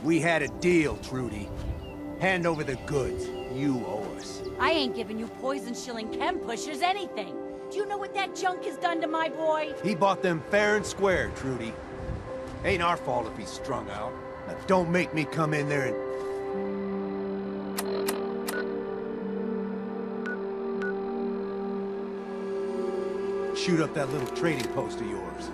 We had a deal, Trudy. Hand over the goods. You owe us. I ain't giving you poison-shilling chem pushers anything. Do you know what that junk has done to my boy? He bought them fair and square, Trudy. Ain't our fault if he's strung out. Now don't make me come in there and... shoot up that little trading post of yours.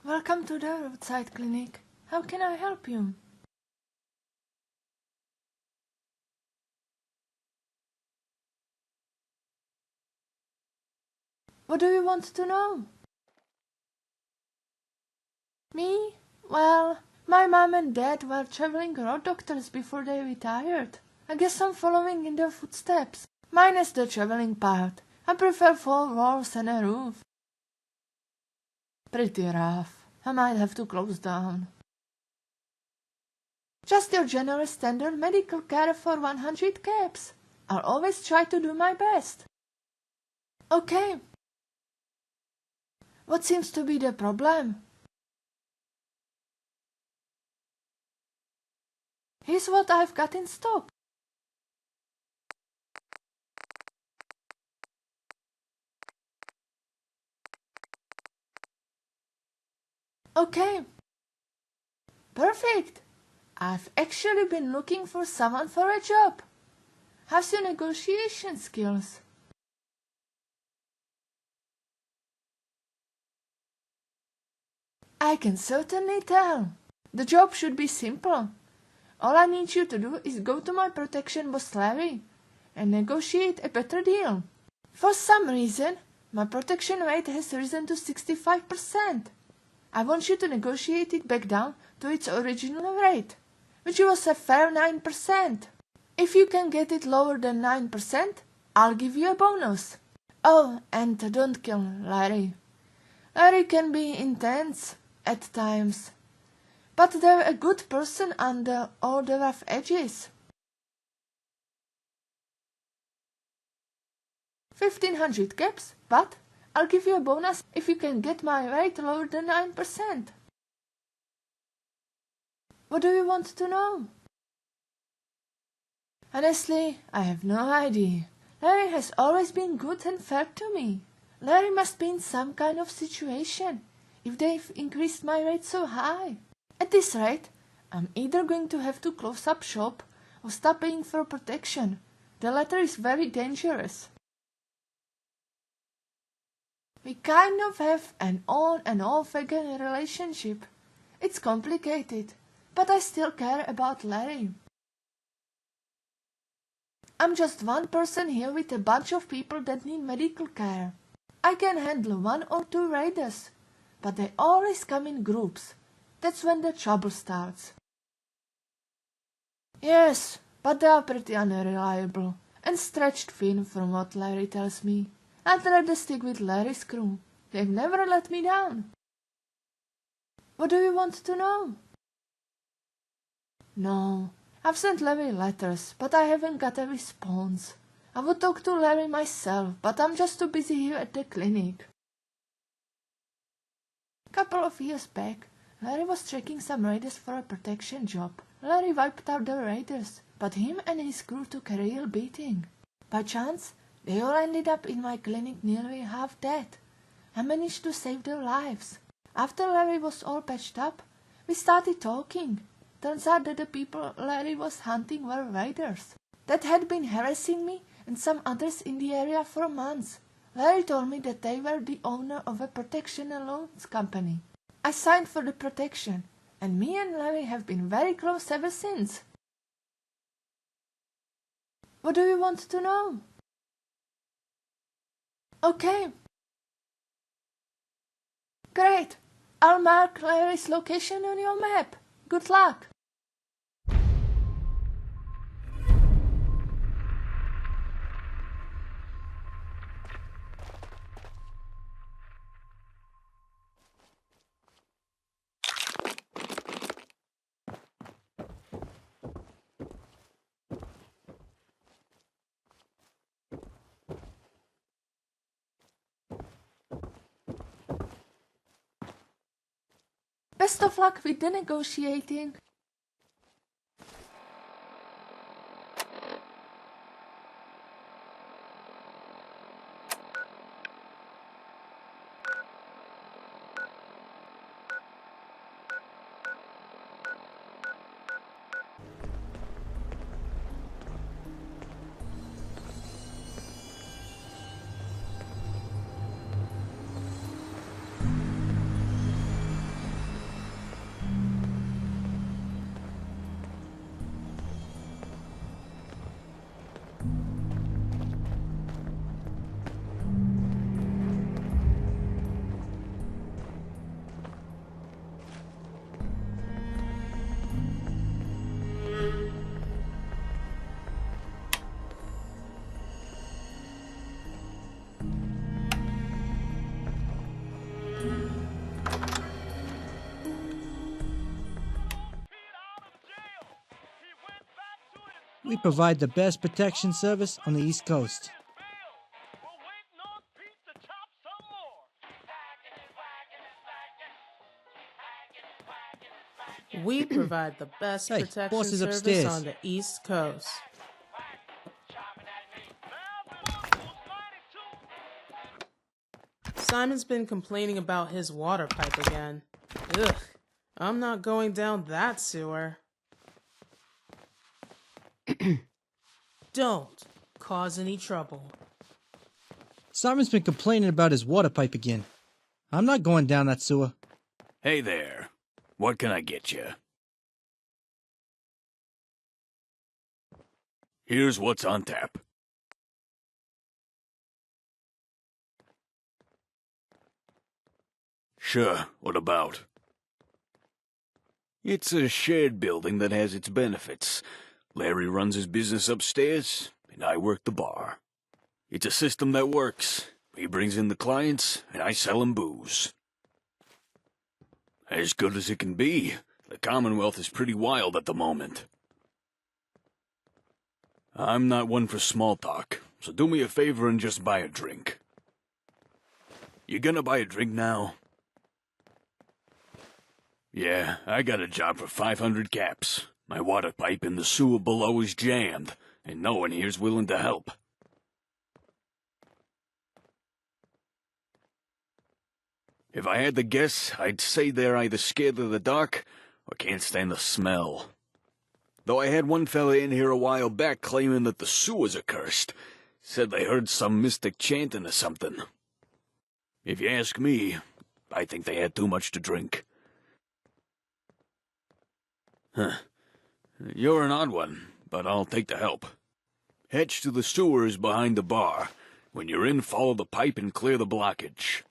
Welcome to the Roadside clinic. How can I help you? What do you want to know? Me? Well, my mom and dad were traveling road doctors before they retired. I guess I'm following in their footsteps. Minus the traveling part. I prefer 4 walls and a roof. Pretty rough. I might have to close down. Just your general standard medical care for 100 caps. I'll always try to do my best. Okay. What seems to be the problem? Here's what I've got in stock. Okay. Perfect. I've actually been looking for someone for a job. How's your negotiation skills? I can certainly tell. The job should be simple. All I need you to do is go to my protection boss Larry and negotiate a better deal. For some reason, my protection rate has risen to 65%. I want you to negotiate it back down to its original rate, which was a fair 9%. If you can get it lower than 9%, I'll give you a bonus. Oh, and don't kill Larry. Larry can be intense at times, but they're a good person under all the rough edges. 1500 caps, but I'll give you a bonus if you can get my rate lower than 9%. What do you want to know? Honestly, I have no idea. Larry has always been good and fair to me. Larry must be in some kind of situation if they've increased my rate so high. At this rate, I'm either going to have to close up shop or stop paying for protection. The latter is very dangerous. We kind of have an on and off again relationship. It's complicated, but I still care about Larry. I'm just one person here with a bunch of people that need medical care. I can handle 1 or 2 raiders, but they always come in groups. That's when the trouble starts. Yes, but they are pretty unreliable and stretched thin from what Larry tells me. I'd rather stick with Larry's crew. They've never let me down. What do you want to know? No, I've sent Larry letters, but I haven't got a response. I would talk to Larry myself, but I'm just too busy here at the clinic. Couple of years back, Larry was tracking some raiders for a protection job. Larry wiped out the raiders, but him and his crew took a real beating. By chance, they all ended up in my clinic nearly half dead. I managed to save their lives. After Larry was all patched up, we started talking. Turns out that the people Larry was hunting were raiders that had been harassing me and some others in the area for months. Larry told me that they were the owner of a protection and loans company. I signed for the protection, and me and Larry have been very close ever since. What do you want to know? Okay. Great. I'll mark Larry's location on your map. Good luck! Best of luck with the negotiating. We provide the best protection service on the East Coast. We provide the best Hey, protection boss is service upstairs. on the East Coast. Simon's been complaining about his water pipe again. Ugh, I'm not going down that sewer. Don't cause any trouble. Simon's been complaining about his water pipe again. I'm not going down that sewer. Hey there. What can I get you? Here's what's on tap. Sure, what about? It's a shared building that has its benefits. Larry runs his business upstairs, and I work the bar. It's a system that works. He brings in the clients, and I sell him booze. As good as it can be. The Commonwealth is pretty wild at the moment. I'm not one for small talk, so do me a favor and just buy a drink. You gonna buy a drink now? Yeah, I got a job for 500 caps. My water pipe in the sewer below is jammed, and no one here's willing to help. If I had to guess, I'd say they're either scared of the dark or can't stand the smell. Though I had one fella in here a while back claiming that the sewers are cursed. Said they heard some mystic chanting or something. If you ask me, I think they had too much to drink. Huh. You're an odd one, but I'll take the help. Hatch to the sewers behind the bar. When you're in, follow the pipe and clear the blockage.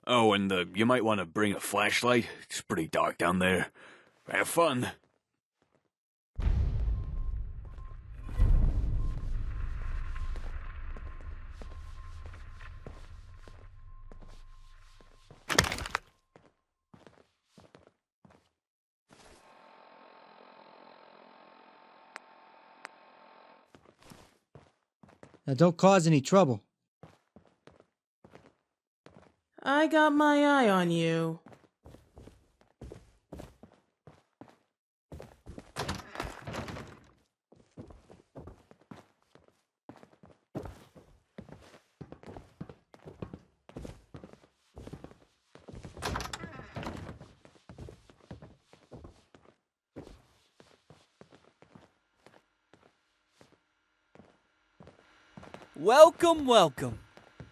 Oh, and you might want to bring a flashlight. It's pretty dark down there. Have fun. Now don't cause any trouble. I got my eye on you. Welcome, welcome.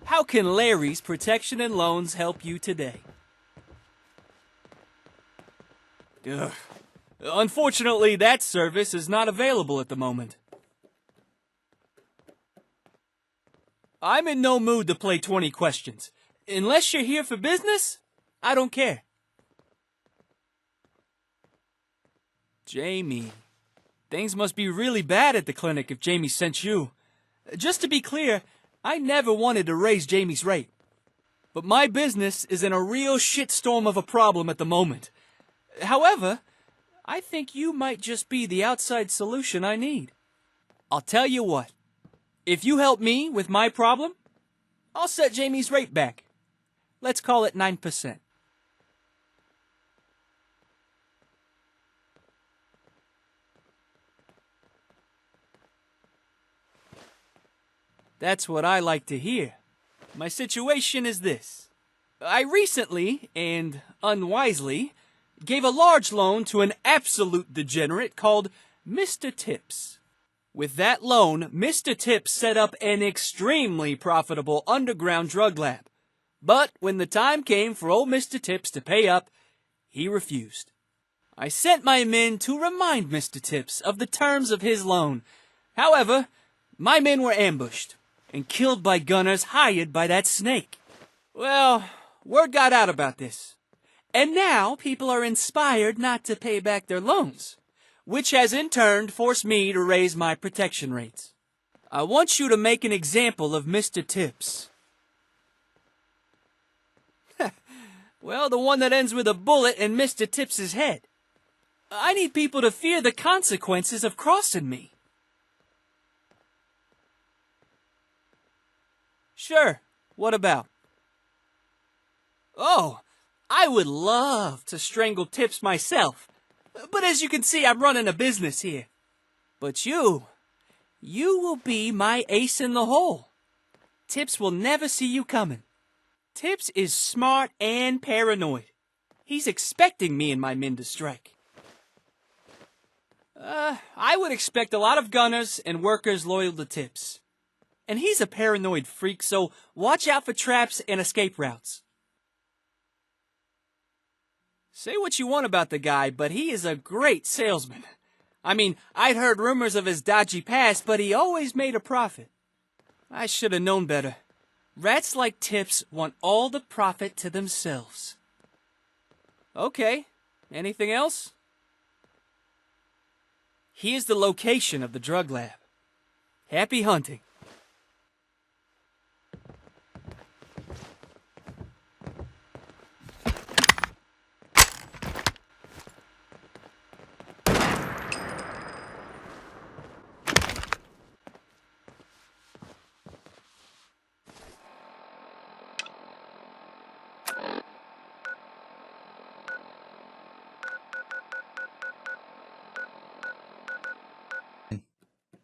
How can Larry's Protection and Loans help you today? Ugh. Unfortunately, that service is not available at the moment. I'm in no mood to play 20 questions. Unless you're here for business, I don't care. Jamie. Things must be really bad at the clinic if Jamie sent you. Just to be clear, I never wanted to raise Jamie's rate. But my business is in a real shitstorm of a problem at the moment. However, I think you might just be the outside solution I need. I'll tell you what. If you help me with my problem, I'll set Jamie's rate back. Let's call it 9%. That's what I like to hear. My situation is this. I recently, and unwisely, gave a large loan to an absolute degenerate called Mr. Tips. With that loan, Mr. Tips set up an extremely profitable underground drug lab. But when the time came for old Mr. Tips to pay up, he refused. I sent my men to remind Mr. Tips of the terms of his loan. However, my men were ambushed and killed by gunners hired by that snake. Well, word got out about this. And now people are inspired not to pay back their loans, which has in turn forced me to raise my protection rates. I want you to make an example of Mr. Tips. Well, the one that ends with a bullet in Mr. Tips's head. I need people to fear the consequences of crossing me. Sure, what about? Oh, I would love to strangle Tips myself. But as you can see, I'm running a business here. But you will be my ace in the hole. Tips will never see you coming. Tips is smart and paranoid. He's expecting me and my men to strike. I would expect a lot of gunners and workers loyal to Tips. And he's a paranoid freak, so watch out for traps and escape routes. Say what you want about the guy, but he is a great salesman. I mean, I'd heard rumors of his dodgy past, but he always made a profit. I should have known better. Rats like Tips want all the profit to themselves. Okay, anything else? Here's the location of the drug lab. Happy hunting.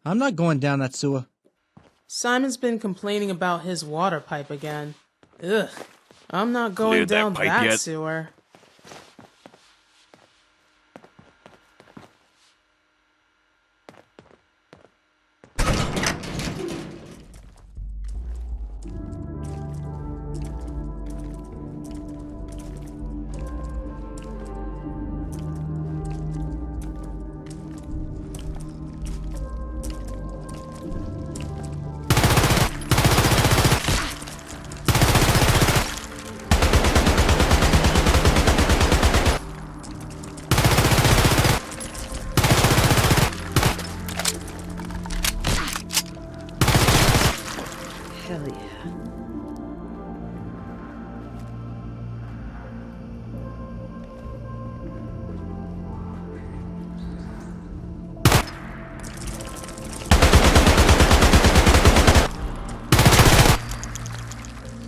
I'm not going down that sewer. Simon's been complaining about his water pipe again. Ugh, I'm not going Cleared that down pipe that yet? sewer. Hell yeah.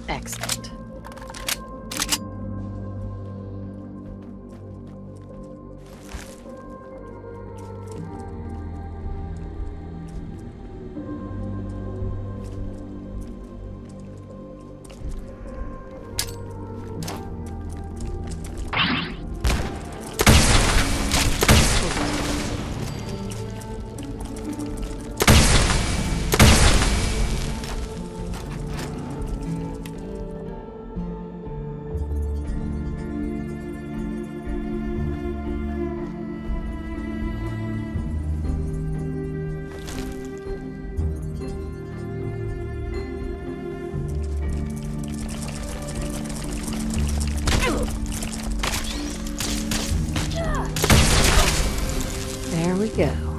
Excellent. go.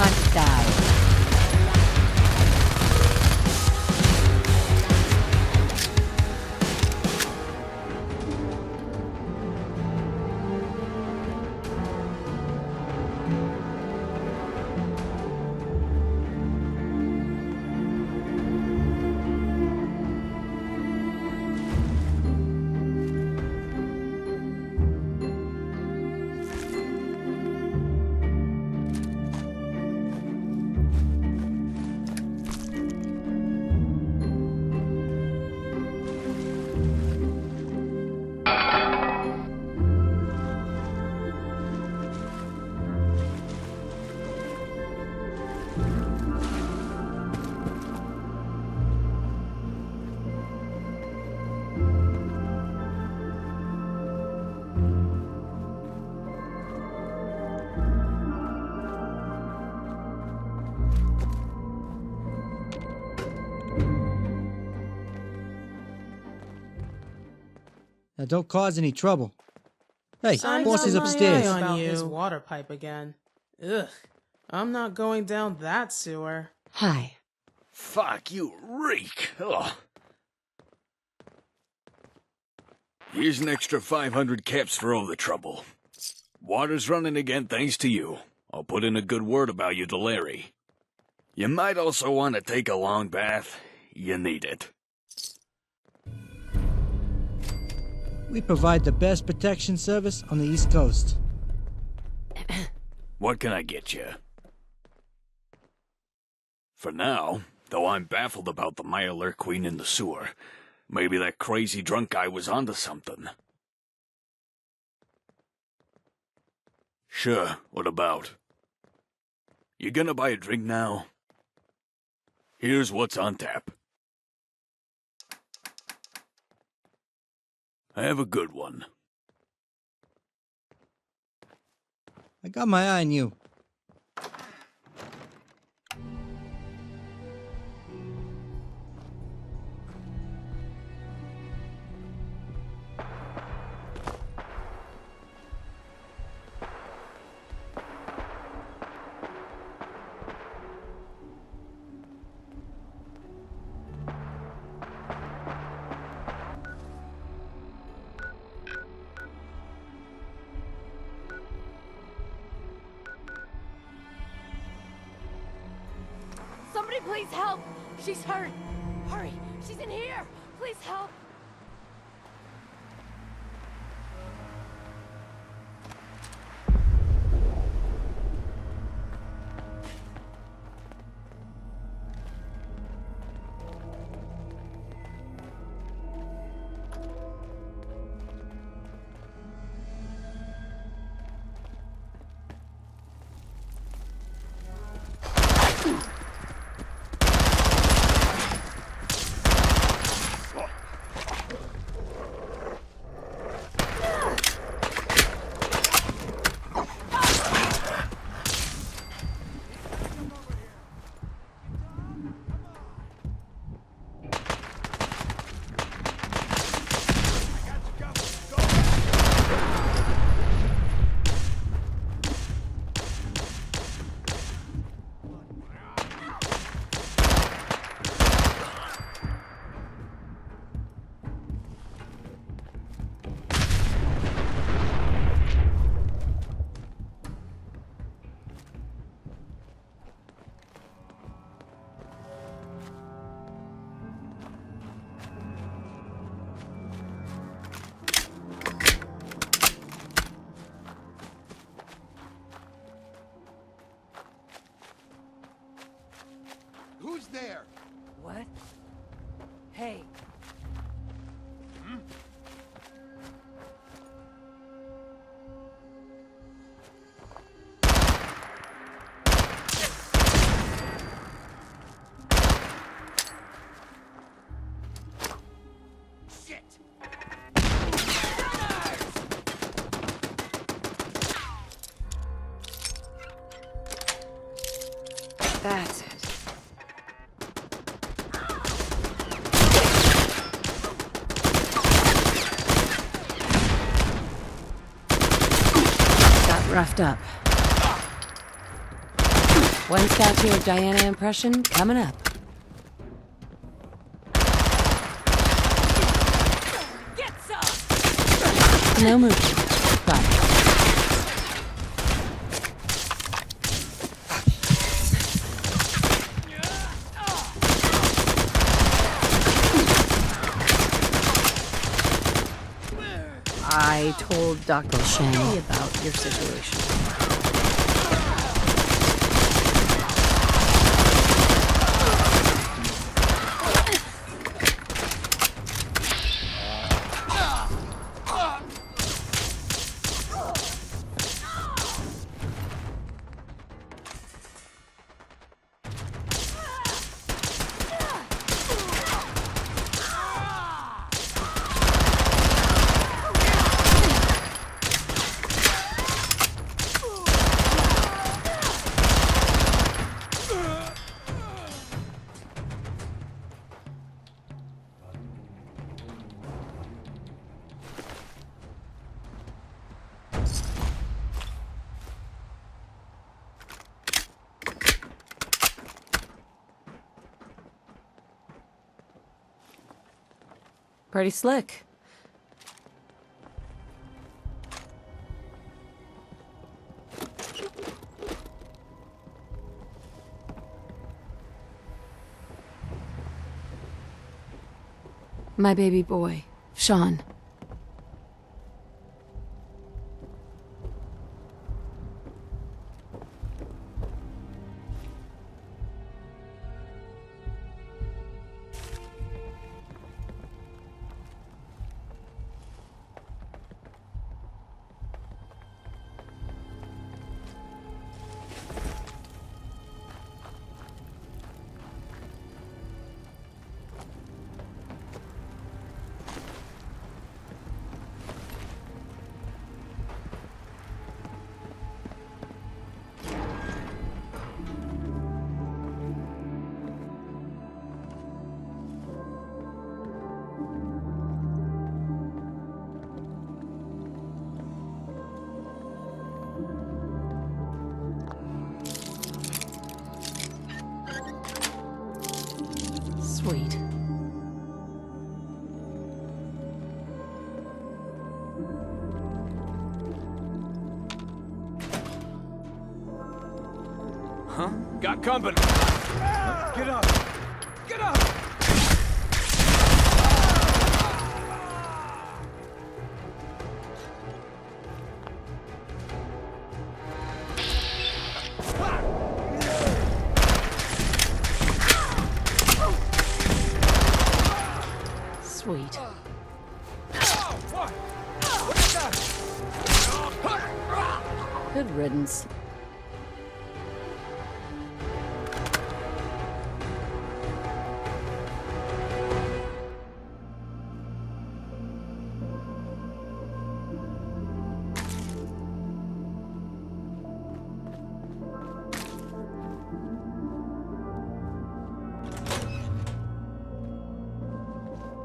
Time to die. Now don't cause any trouble. Hey, I'm boss is got my upstairs. eye on his water pipe again. Ugh, I'm not going down that sewer. Hi. Fuck, you reek. Ugh. Here's an extra 500 caps for all the trouble. Water's running again thanks to you. I'll put in a good word about you to Larry. You might also want to take a long bath. You need it. We provide the best protection service on the East Coast. What can I get you? For now, though I'm baffled about the Myler Queen in the sewer, maybe that crazy drunk guy was onto something. Sure, what about? You gonna buy a drink now? Here's what's on tap. Have a good one. I got my eye on you. Somebody please help! She's hurt! Hurry! She's in here! Please help! Who's there? What? Hey. Shit! That's it. Got roughed up. One statue of Diana impression coming up. Get some! No movement. Got it. I told Dr. Shanny about your situation. Pretty slick. My baby boy, Sean. Sweet. Huh? Got company. Get up! Get up! Sweet. Good riddance.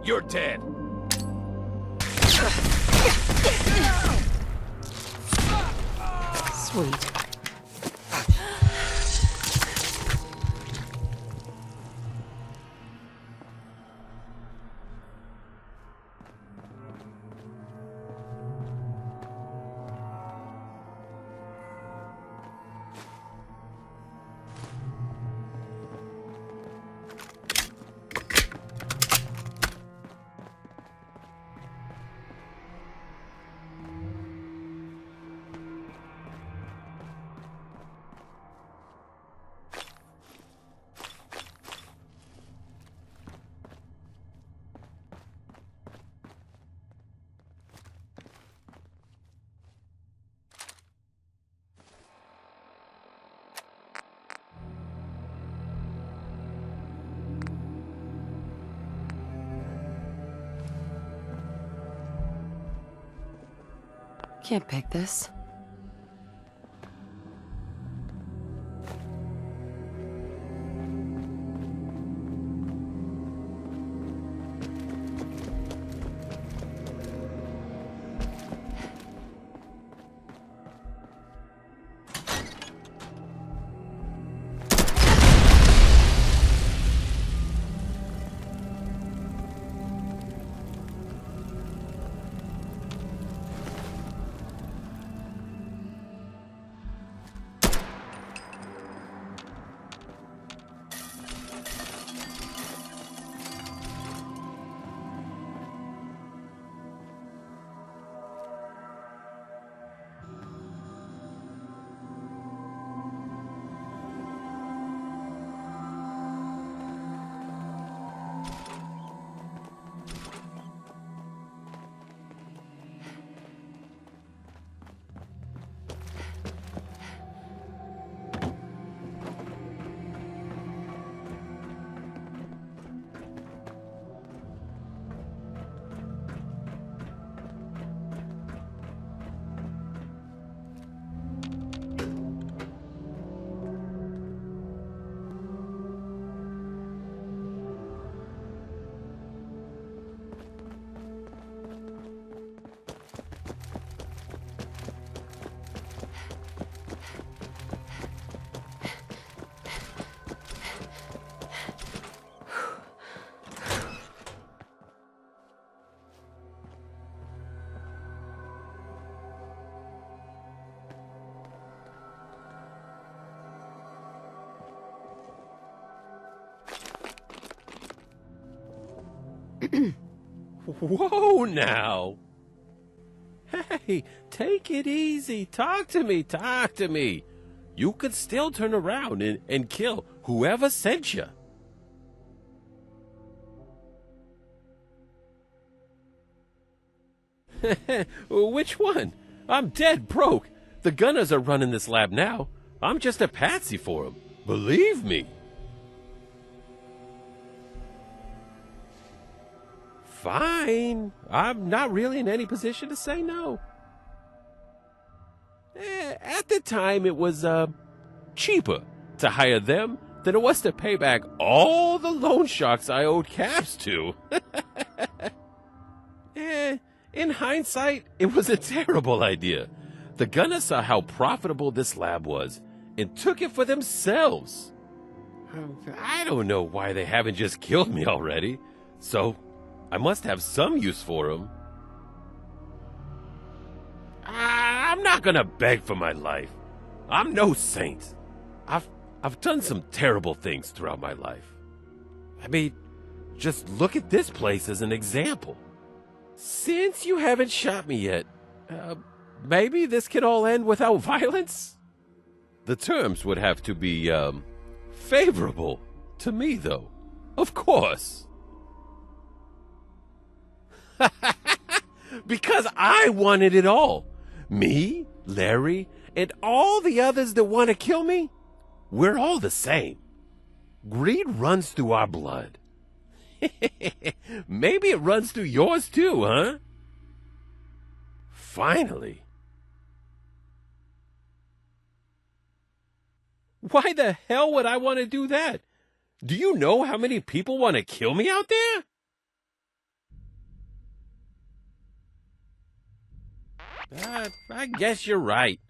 You're dead. Sweet. Can't pick this. Whoa now! Hey, take it easy. Talk to me, talk to me. You could still turn around and kill whoever sent you. Which one? I'm dead broke. The gunners are running this lab now. I'm just a patsy for them. Believe me. Fine. I'm not really in any position to say no. At the time, it was cheaper to hire them than it was to pay back all the loan sharks I owed caps to. In hindsight, it was a terrible idea. The gunners saw how profitable this lab was and took it for themselves. I don't know why they haven't just killed me already, so I must have some use for them. I'm not gonna beg for my life. I'm no saint. I've done some terrible things throughout my life. I mean, just look at this place as an example. Since you haven't shot me yet, maybe this can all end without violence? The terms would have to be, favorable to me, though. Of course. Because I wanted it all. Me, Larry, and all the others that want to kill me, we're all the same. Greed runs through our blood. Maybe it runs through yours too, huh? Finally. Why the hell would I want to do that? Do you know how many people want to kill me out there? I guess you're right.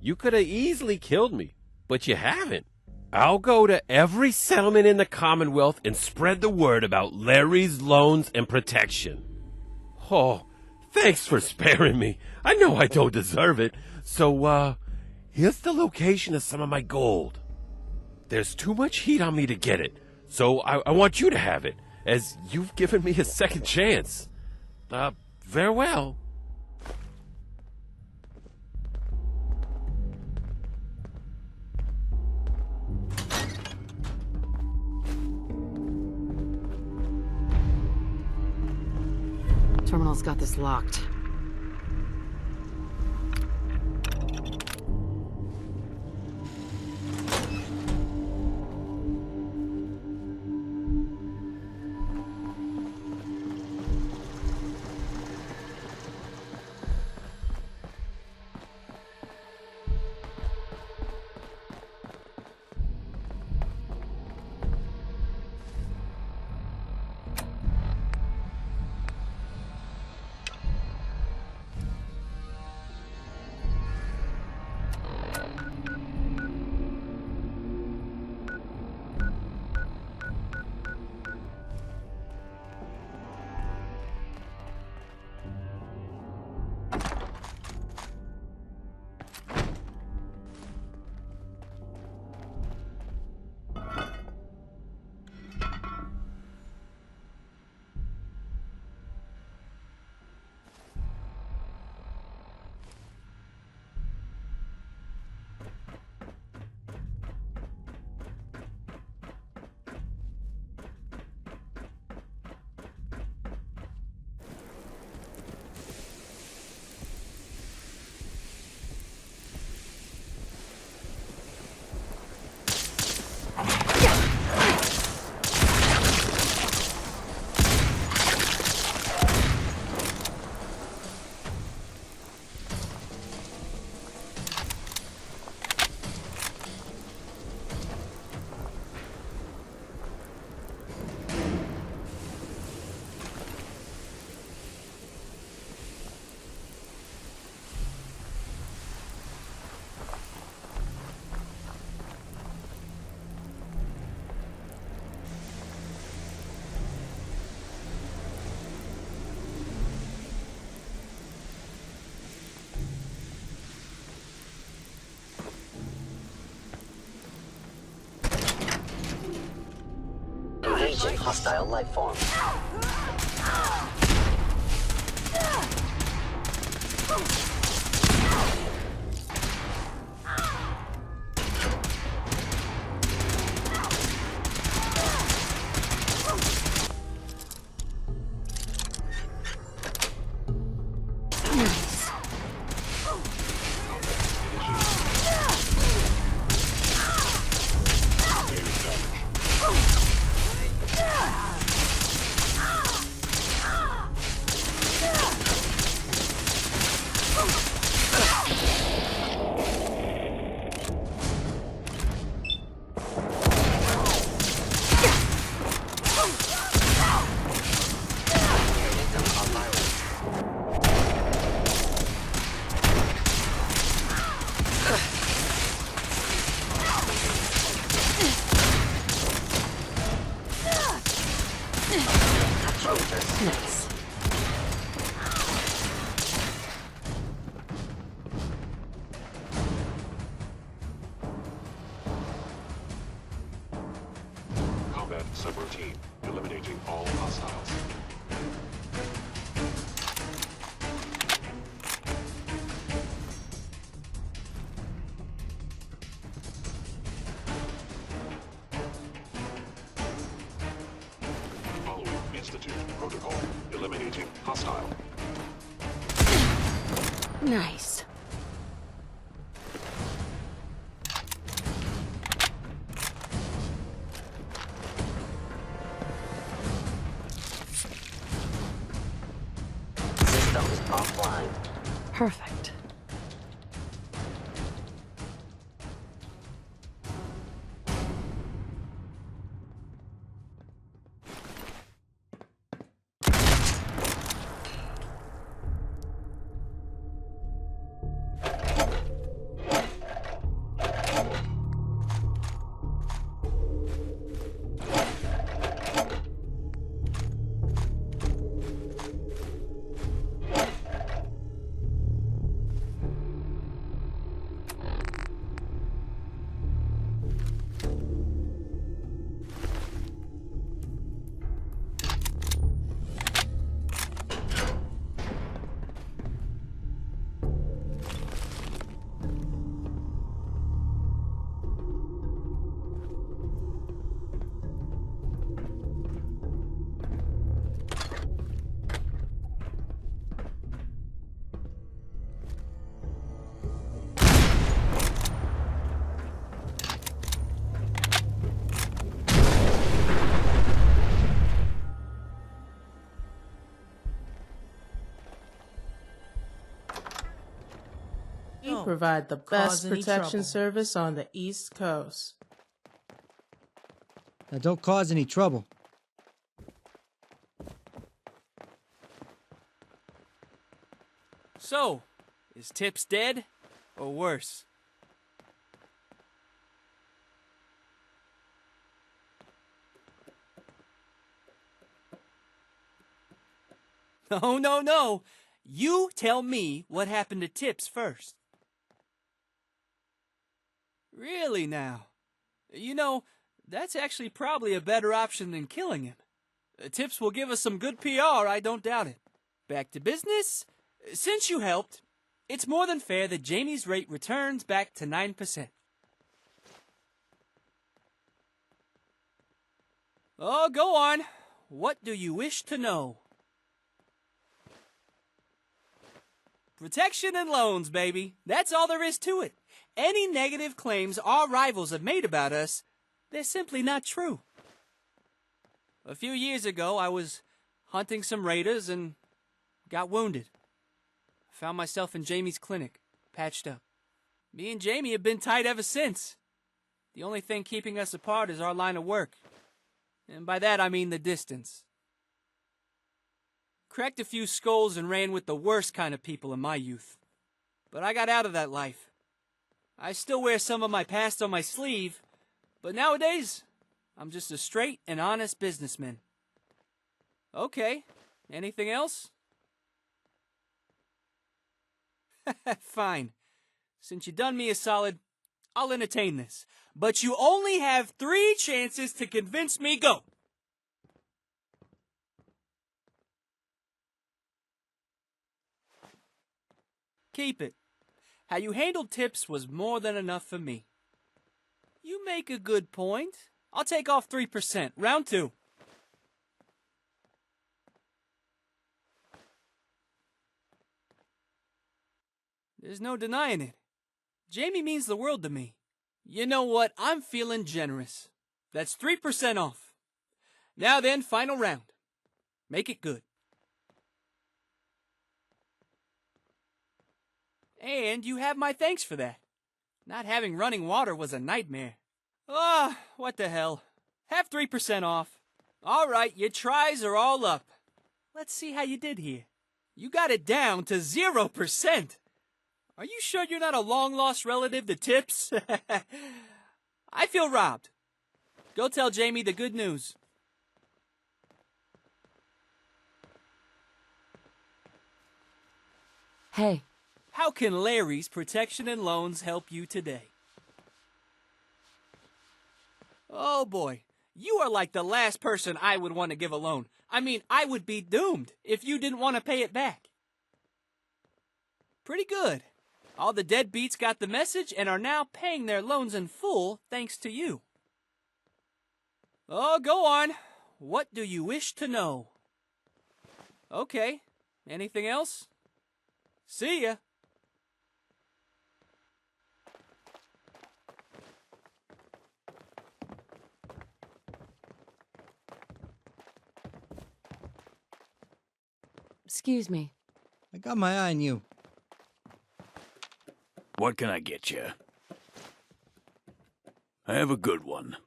You could have easily killed me, but you haven't. I'll go to every settlement in the Commonwealth and spread the word about Larry's loans and protection. Oh, thanks for sparing me. I know I don't deserve it. So, here's the location of some of my gold. There's too much heat on me to get it, so I want you to have it, as you've given me a second chance. Farewell. Terminal's got this locked. hostile life form. Nice. Combat subroutine. Eliminating all hostiles. Following Institute Protocol. Eliminating hostile. Nice. Systems offline. Perfect. We provide the best cause any protection trouble. service on the East Coast. Now don't cause any trouble. So, is Tips dead? Or worse? No, no, no. You tell me what happened to Tips first. Really now? You know, that's actually probably a better option than killing him. Tips will give us some good PR, I don't doubt it. Back to business? Since you helped, it's more than fair that Jamie's rate returns back to 9%. Oh, go on. What do you wish to know? Protection and loans, baby. That's all there is to it. Any negative claims our rivals have made about us, they're simply not true. A few years ago, I was hunting some raiders and got wounded. Found myself in Jamie's clinic, patched up. Me and Jamie have been tight ever since. The only thing keeping us apart is our line of work. And by that I mean the distance. Cracked a few skulls and ran with the worst kind of people in my youth. But I got out of that life. I still wear some of my past on my sleeve, but nowadays, I'm just a straight and honest businessman. Okay, anything else? Fine. Since you done me a solid, I'll entertain this. But you only have 3 chances to convince me. Go! Keep it. How you handled tips was more than enough for me. You make a good point. I'll take off 3%. Round 2. There's no denying it. Jamie means the world to me. You know what? I'm feeling generous. That's 3% off. Now then, final round. Make it good. And you have my thanks for that. Not having running water was a nightmare. Ah, what the hell. Have 3% off. All right, your tries are all up. Let's see how you did here. You got it down to 0%. Are you sure you're not a long-lost relative to tips? I feel robbed. Go tell Jamie the good news. Hey. How can Larry's Protection and Loans help you today? Oh boy, you are like the last person I would want to give a loan. I mean, I would be doomed if you didn't want to pay it back. Pretty good. All the deadbeats got the message and are now paying their loans in full thanks to you. Oh, go on. What do you wish to know? Okay. Anything else? See ya. Excuse me. I got my eye on you. What can I get you? I have a good one.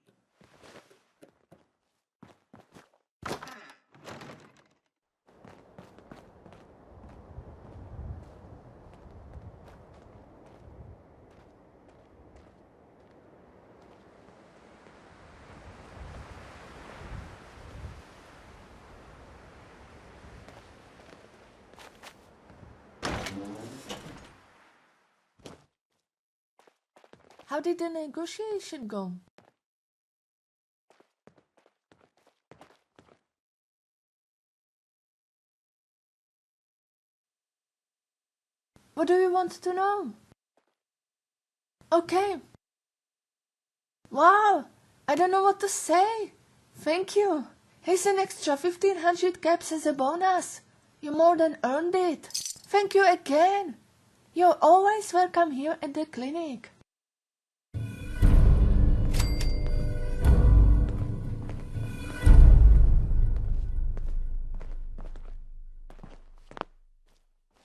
How did the negotiation go? What do you want to know? Okay. Wow, I don't know what to say. Thank you. Here's an extra 1500 caps as a bonus. You more than earned it. Thank you again. You're always welcome here at the clinic.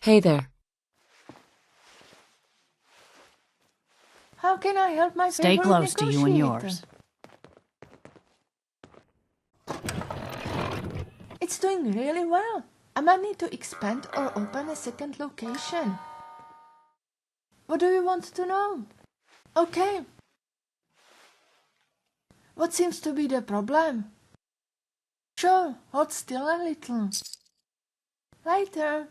Hey there. How can I help my Stay favorite close to you and negotiator? yours. It's doing really well. I might need to expand or open a second location. What do you want to know? Okay. What seems to be the problem? Sure, hold still a little. Later.